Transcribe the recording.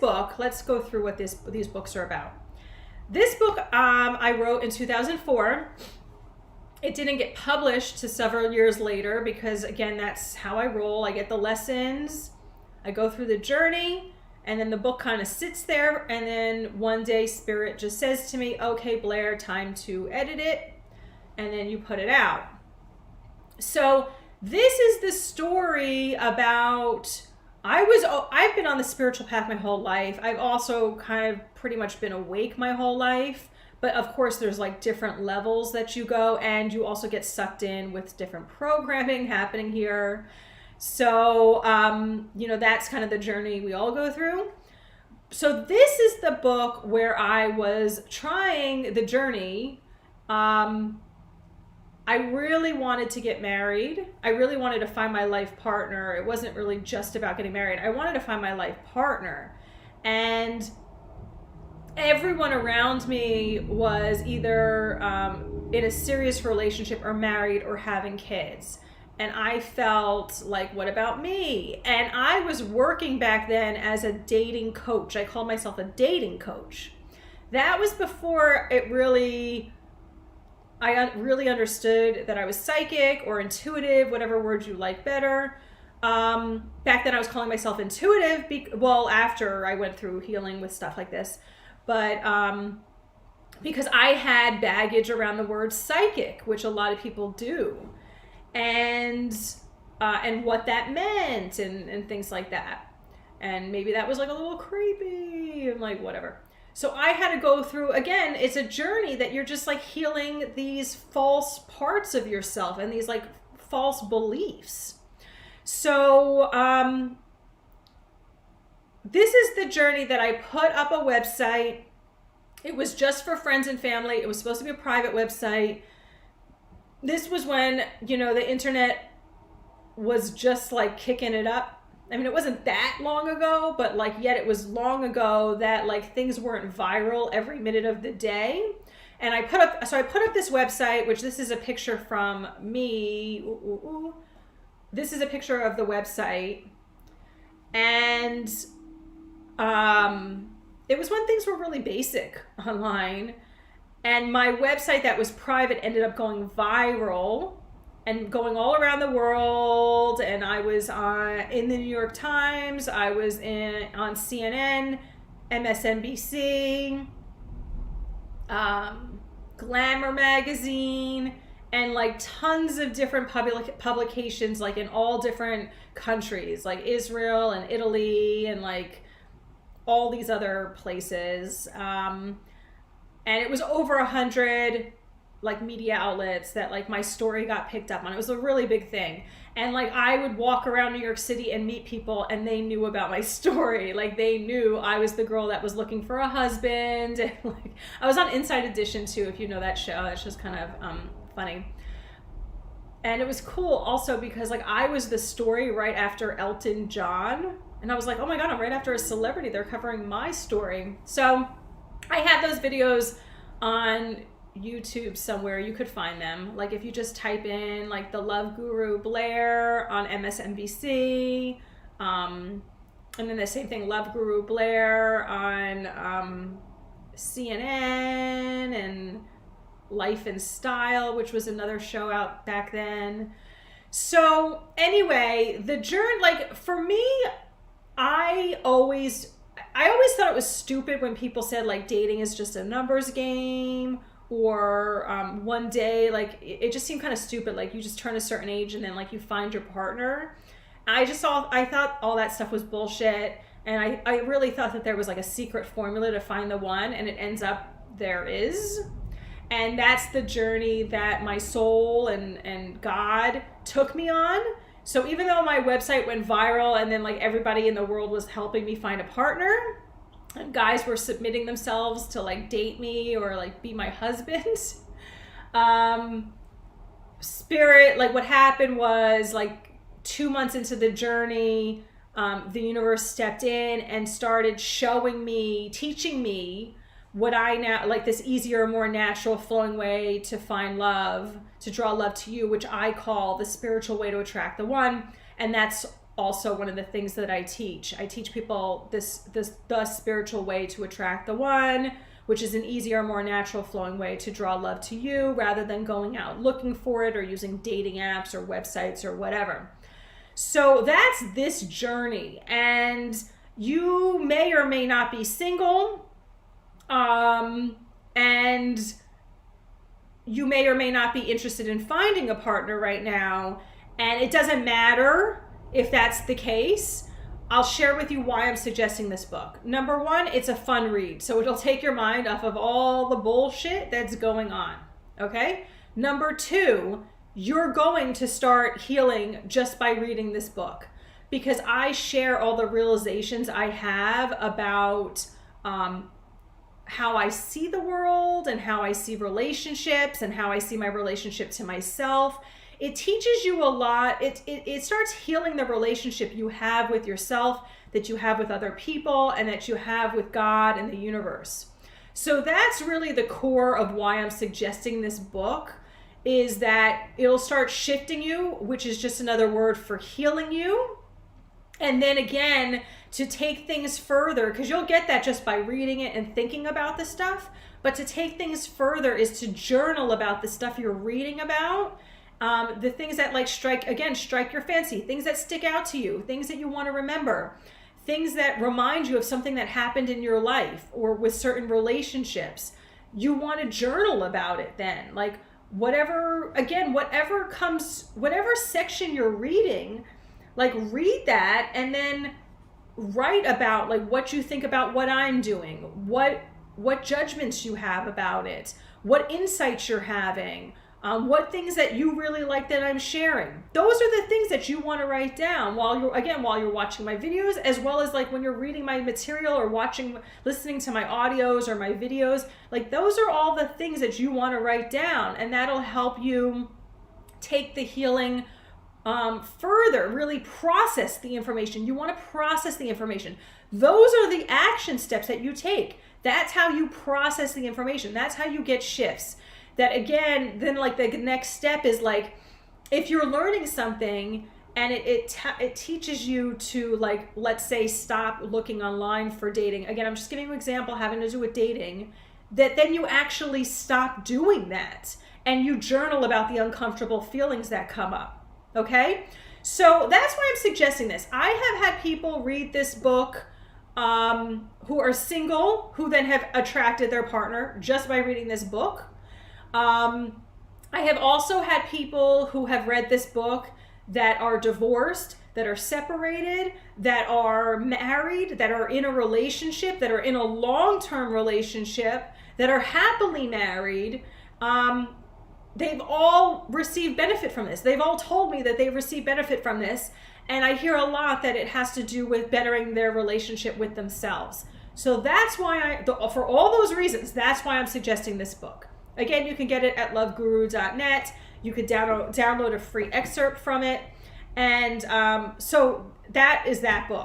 book, let's go through what these books are about. This book I wrote in 2004. It didn't get published to several years later because, again, that's how I roll. I get the lessons, I go through the journey, and then the book kind of sits there, and then one day Spirit just says to me, okay, Blair, time to edit it, and then you put it out. So this is the story about, I've been on the spiritual path my whole life. I've also kind of pretty much been awake my whole life. But of course, there's like different levels that you go, and you also get sucked in with different programming happening here. So, that's kind of the journey we all go through. So this is the book where I was trying the journey. I really wanted to get married. I really wanted to find my life partner. It wasn't really just about getting married. I wanted to find my life partner. And everyone around me was either in a serious relationship or married or having kids. And I felt like, what about me? And I was working back then as a dating coach. I called myself a dating coach. That was before I really understood that I was psychic or intuitive, whatever word you like better. Back then I was calling myself intuitive, after I went through healing with stuff like this. But because I had baggage around the word psychic, which a lot of people do, and what that meant and things like that. And maybe that was like a little creepy and like whatever. So I had to go through, again, it's a journey that you're just like healing these false parts of yourself and these like false beliefs. So this is the journey that I put up a website. It was just for friends and family. It was supposed to be a private website. This was when, the internet was just like kicking it up. I mean, it wasn't that long ago, but like, yet it was long ago that like things weren't viral every minute of the day. And I put up this website, which this is a picture from me. This is a picture of the website. And it was when things were really basic online, and my website that was private ended up going viral and going all around the world. And I was in the New York Times, I was on CNN, MSNBC, Glamour magazine, and like tons of different publications, like in all different countries, like Israel and Italy and like all these other places. And it was over 100 like media outlets that like my story got picked up on. It was a really big thing. And like I would walk around New York City and meet people, and they knew about my story. Like they knew I was the girl that was looking for a husband. And like I was on Inside Edition too, if you know that show. That show's kind of funny. And it was cool also because like I was the story right after Elton John. And I was like, oh my God, I'm right after a celebrity. They're covering my story. So I had those videos on YouTube somewhere. You could find them. Like if you just type in like the Love Guru Blair on MSNBC, and then the same thing, Love Guru Blair on CNN, and Life and Style, which was another show out back then. So anyway, the journey, like for me, I always thought it was stupid when people said like dating is just a numbers game, or one day, like it just seemed kind of stupid. Like you just turn a certain age and then like you find your partner. I thought all that stuff was bullshit. And I really thought that there was like a secret formula to find the one, and it ends up there is. And that's the journey that my soul and God took me on. So even though my website went viral and then like everybody in the world was helping me find a partner, and guys were submitting themselves to like date me or like be my husband, Spirit, like what happened was like 2 months into the journey, the universe stepped in and started showing me, teaching me what I now, like this easier, more natural flowing way to find love, to draw love to you, which I call the spiritual way to attract the one. And that's also one of the things that I teach. I teach people the spiritual way to attract the one, which is an easier, more natural flowing way to draw love to you rather than going out looking for it or using dating apps or websites or whatever. So that's this journey, and you may or may not be single, and you may or may not be interested in finding a partner right now, and it doesn't matter if that's the case. I'll share with you why I'm suggesting this book. Number one, it's a fun read, so it'll take your mind off of all the bullshit that's going on, okay? Number two, you're going to start healing just by reading this book, because I share all the realizations I have about how I see the world and how I see relationships and how I see my relationship to myself. It teaches you a lot. It starts healing the relationship you have with yourself, that you have with other people, and that you have with God and the universe. So that's really the core of why I'm suggesting this book, is that it'll start shifting you, which is just another word for healing you. And then again, to take things further, because you'll get that just by reading it and thinking about the stuff, but to take things further is to journal about the stuff you're reading about, the things that like strike your fancy, things that stick out to you, things that you want to remember, things that remind you of something that happened in your life or with certain relationships. You want to journal about it then, like whatever section you're reading, like read that and then write about like what you think about what I'm doing, what judgments you have about it, what insights you're having, what things that you really like that I'm sharing. Those are the things that you want to write down while you're watching my videos, as well as like when you're reading my material or listening to my audios or my videos. Like those are all the things that you want to write down, and that'll help you take the healing further, really process the information. You want to process the information. Those are the action steps that you take. That's how you process the information. That's how you get shifts. That again, then like the next step is like, if you're learning something and it teaches you to like, let's say, stop looking online for dating. Again, I'm just giving you an example having to do with dating, that then you actually stop doing that and you journal about the uncomfortable feelings that come up. Okay, so that's why I'm suggesting this. I have had people read this book who are single, who then have attracted their partner just by reading this book. I have also had people who have read this book that are divorced, that are separated, that are married, that are in a relationship, that are in a long-term relationship, that are happily married. They've all received benefit from this. They've all told me that they received benefit from this. And I hear a lot that it has to do with bettering their relationship with themselves. So that's why for all those reasons, that's why I'm suggesting this book. Again, you can get it at loveguru.net. You could download a free excerpt from it. And so that is that book.